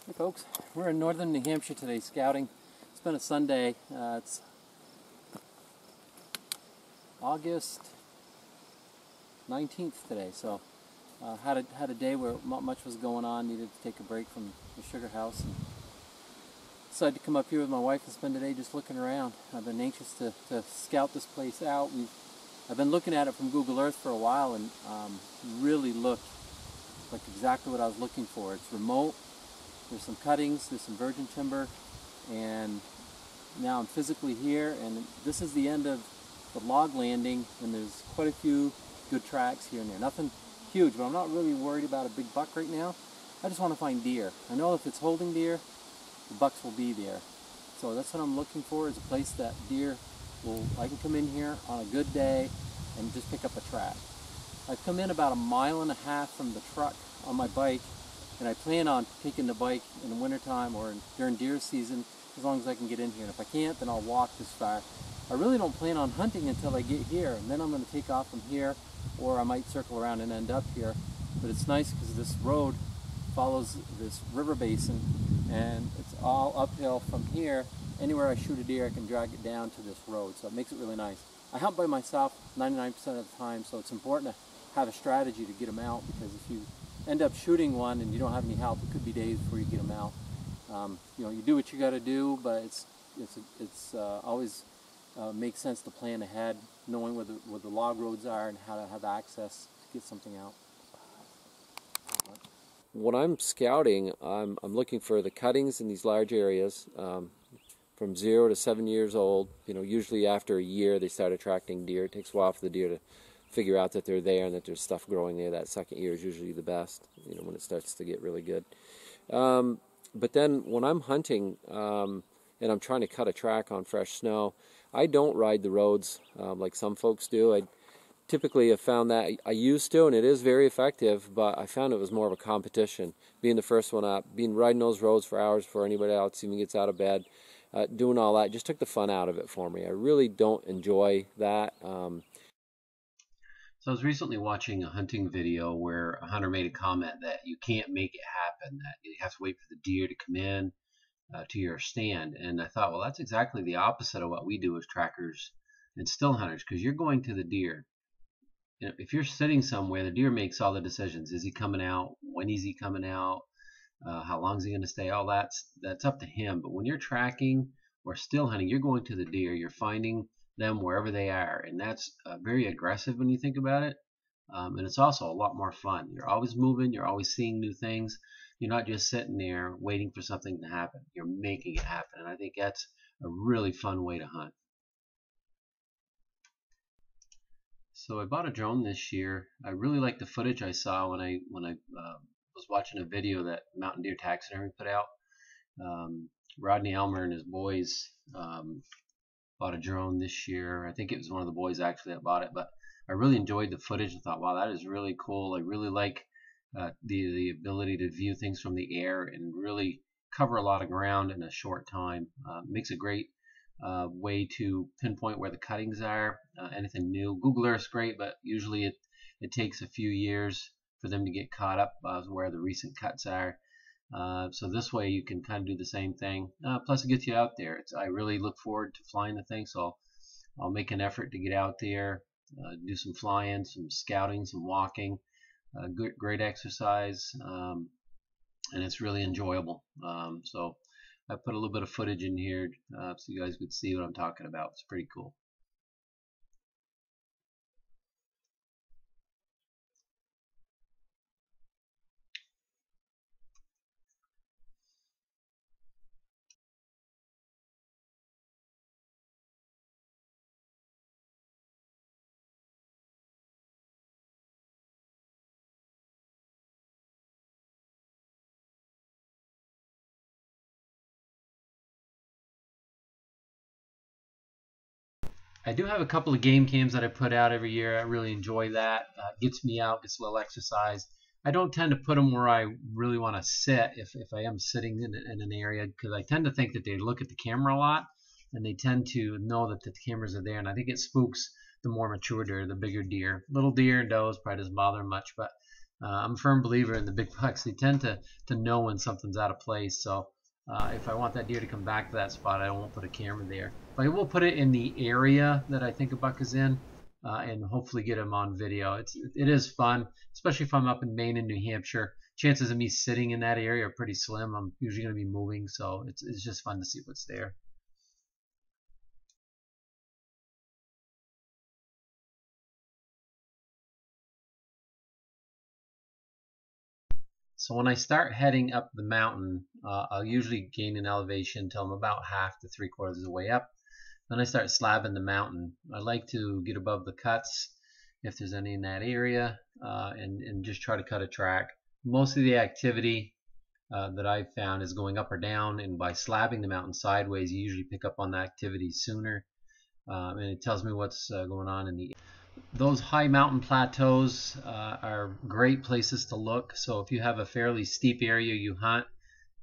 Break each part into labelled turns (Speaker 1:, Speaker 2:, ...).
Speaker 1: Hey folks, we're in northern New Hampshire today scouting. It's been a Sunday. It's August 19th today, so had a day where not much was going on. Needed to take a break from the sugar house and decided to come up here with my wife and spend the day just looking around. I've been anxious to scout this place out. I've been looking at it from Google Earth for a while and really looked like exactly what I was looking for. It's remote. There's some cuttings, there's some virgin timber, and now I'm physically here, and this is the end of the log landing, and there's quite a few good tracks here and there. Nothing huge, but I'm not really worried about a big buck right now. I just want to find deer. I know if it's holding deer, the bucks will be there. So that's what I'm looking for, is a place that deer I can come in here on a good day and just pick up a track. I've come in about 1.5 miles from the truck on my bike, and I plan on taking the bike in the wintertime or during deer season as long as I can get in here. And if I can't, then I'll walk this far. I really don't plan on hunting until I get here, and then I'm going to take off from here, or I might circle around and end up here. But it's nice because this road follows this river basin, and it's all uphill from here. Anywhere I shoot a deer, I can drag it down to this road, so it makes it really nice. I hunt by myself 99% of the time, so it's important to have a strategy to get them out, because if you end up shooting one and you don't have any help, it could be days before you get them out. You know, you do what you got to do, but it's always makes sense to plan ahead, knowing where the log roads are and how to have access to get something out. When I'm scouting, I'm looking for the cuttings in these large areas, from 0 to 7 years old. You know, usually after a year they start attracting deer. It takes a while for the deer to figure out that they're there and that there's stuff growing there. That second year is usually the best, you know, when it starts to get really good. But then when I'm hunting and I'm trying to cut a track on fresh snow, I don't ride the roads like some folks do. I typically have found that I used to, and it is very effective, but I found it was more of a competition. Being the first one up, riding those roads for hours before anybody else even gets out of bed, doing all that just took the fun out of it for me. I really don't enjoy that.
Speaker 2: So I was recently watching a hunting video where a hunter made a comment that you can't make it happen, that you have to wait for the deer to come in to your stand. And I thought, well, that's exactly the opposite of what we do as trackers and still hunters, because you're going to the deer. You know, if you're sitting somewhere, the deer makes all the decisions. Is he coming out? When is he coming out? How long is he going to stay? All that's up to him. But when you're tracking or still hunting, you're going to the deer. You're finding them wherever they are, and that's very aggressive when you think about it. And it's also a lot more fun. You're always moving. You're always seeing new things. You're not just sitting there waiting for something to happen. You're making it happen, and I think that's a really fun way to hunt. So I bought a drone this year. I really like the footage I saw when I was watching a video that Mountain Deer Taxidermy put out. Rodney Elmer and his boys bought a drone this year. I think it was one of the boys actually that bought it, but I really enjoyed the footage and thought, wow, that is really cool. I really like the ability to view things from the air and really cover a lot of ground in a short time. Makes a great way to pinpoint where the cuttings are, anything new. Google Earth's great, but usually it takes a few years for them to get caught up where the recent cuts are. So this way you can kind of do the same thing. Plus it gets you out there. I really look forward to flying the thing, so I'll make an effort to get out there, do some flying, some scouting, some walking. Great exercise, and it's really enjoyable. So I put a little bit of footage in here so you guys could see what I'm talking about. It's pretty cool. I do have a couple of game cams that I put out every year. I really enjoy that. Gets me out, gets a little exercise. I don't tend to put them where I really want to sit if I am sitting in an area, because I tend to think that they look at the camera a lot and they tend to know that the cameras are there, and I think it spooks the more mature deer, the bigger deer. Little deer and does probably doesn't bother them much, but I'm a firm believer in the big bucks. They tend to know when something's out of place. So if I want that deer to come back to that spot, I won't put a camera there. But I will put it in the area that I think a buck is in, and hopefully get him on video. It is fun, especially if I'm up in Maine and New Hampshire. Chances of me sitting in that area are pretty slim. I'm usually going to be moving, so it's just fun to see what's there. So when I start heading up the mountain, I'll usually gain an elevation until I'm about half to 3/4 of the way up. Then I start slabbing the mountain. I like to get above the cuts if there's any in that area, and just try to cut a track. Most of the activity that I've found is going up or down, and by slabbing the mountain sideways, you usually pick up on the activity sooner, and it tells me what's going on in the. Those high mountain plateaus are great places to look. So if you have a fairly steep area you hunt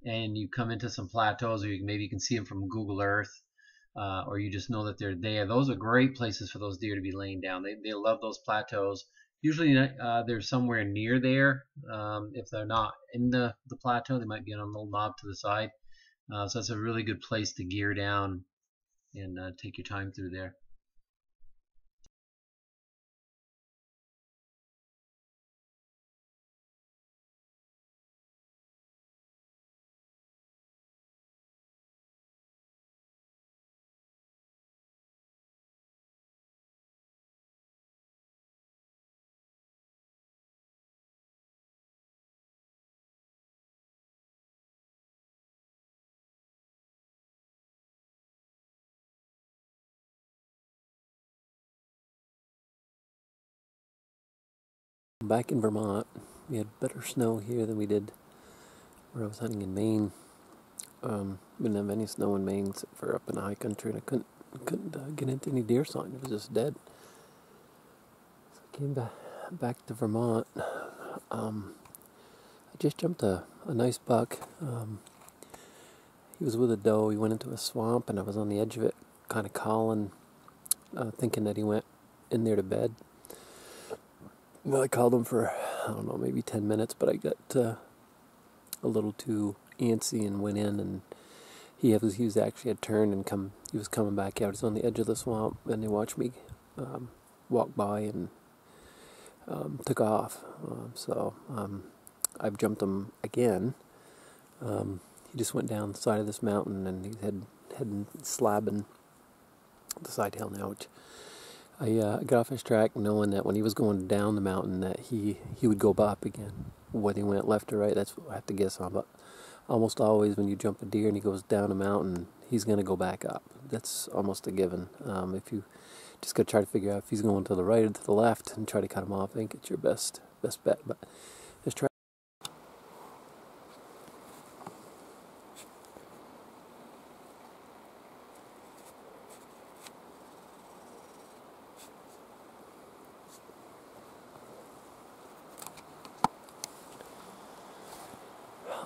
Speaker 2: and you come into some plateaus, or maybe you can see them from Google Earth, or you just know that they're there, those are great places for those deer to be laying down. They love those plateaus. Usually they're somewhere near there. If they're not in the plateau, they might be on a little knob to the side. So that's a really good place to gear down and take your time through there.
Speaker 1: Back in Vermont, we had better snow here than we did where I was hunting in Maine. We didn't have any snow in Maine except for up in the high country, and I couldn't get into any deer sign. It was just dead. So I came back to Vermont. I just jumped a nice buck. He was with a doe. He went into a swamp, and I was on the edge of it, kind of calling, thinking that he went in there to bed. Well, I called him for, I don't know, maybe 10 minutes, but I got a little too antsy and went in, and he was actually had turned and he was coming back out. He's on the edge of the swamp, and they watched me walk by and took off. I've jumped him again. He just went down the side of this mountain, and he's heading slabbing the side hill now, which I got off his track knowing that when he was going down the mountain that he would go up again. Whether he went left or right, that's what I have to guess on. But almost always when you jump a deer and he goes down a mountain, he's going to go back up. That's almost a given. If you just got to try to figure out if he's going to the right or to the left and try to cut him off, I think it's your best bet. But just try.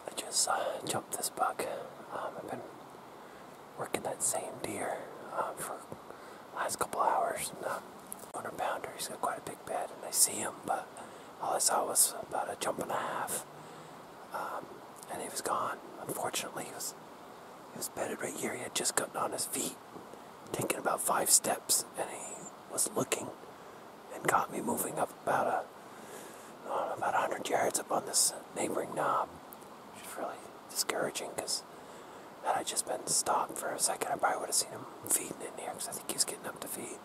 Speaker 1: I just jumped this buck. I've been working that same deer for the last couple hours. And 100 pounder, he's got quite a big bed, and I see him, but all I saw was about a jump and a half, and he was gone. Unfortunately, he was bedded right here. He had just gotten on his feet, taken about 5 steps, and he was looking and got me moving up about 100 yards up on this neighboring knob, which is really discouraging because had I just been stopped for a second, I probably would have seen him feeding in here because I think he was getting up to feed.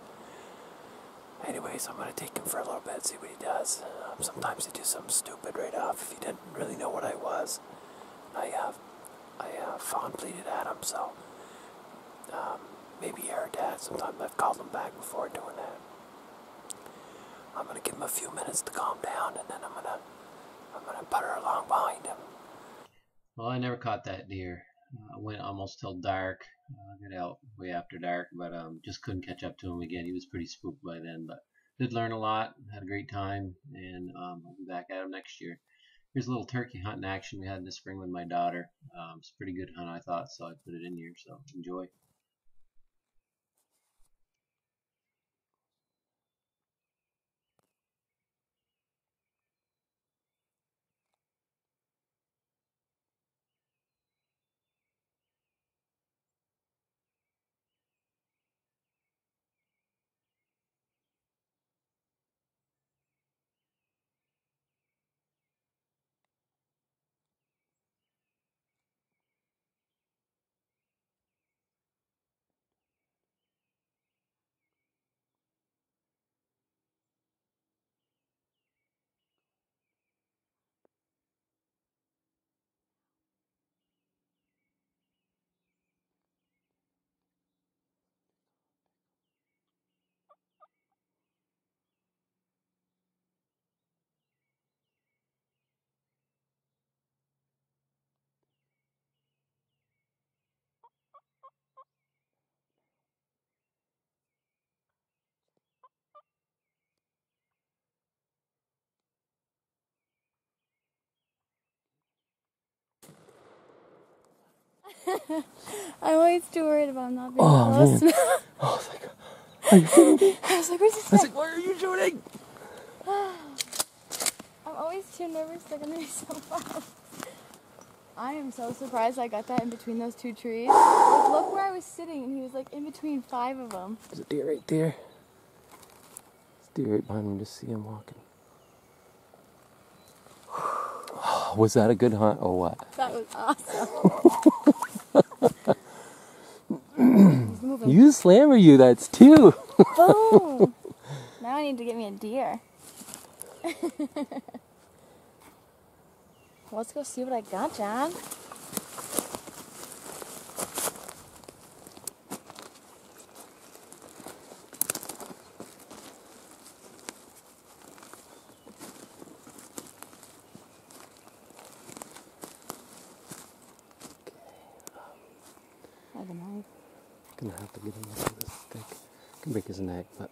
Speaker 1: Anyways, I'm going to take him for a little bit, see what he does. Sometimes he do something stupid right off if he didn't really know what I was. I fawn bleated at him, so maybe he heard that. Sometimes I've called him back before doing that. I'm going to give him a few minutes to calm down, and then I'm gonna putter along behind him.
Speaker 2: Well, I never caught that deer. I went almost till dark. Got out way after dark, but just couldn't catch up to him again. He was pretty spooked by then, but did learn a lot, had a great time, and I'll be back at him next year. Here's a little turkey hunting action we had this spring with my daughter. It's a pretty good hunt, I thought, so I put it in here, so enjoy.
Speaker 3: I'm always too worried about not being close.
Speaker 1: Man. I was like, are you kidding me?
Speaker 3: I was like, where's the
Speaker 1: I was
Speaker 3: snake?
Speaker 1: like, where are you shooting?
Speaker 3: I'm always too nervous they're gonna be so fast. I am so surprised I got that in between those two trees. Like, look where I was sitting, and he was like in between 5 of them.
Speaker 1: There's a deer right there. There's a deer right behind me. Just see him walking. Was that a good hunt or what?
Speaker 3: That was awesome. He's moving.
Speaker 1: You slammer you, that's two.
Speaker 3: Boom! Now I need to get me a deer. Let's go see what I got, John. I have a knife.
Speaker 1: Gonna have to get him with this stick. Can break his neck, but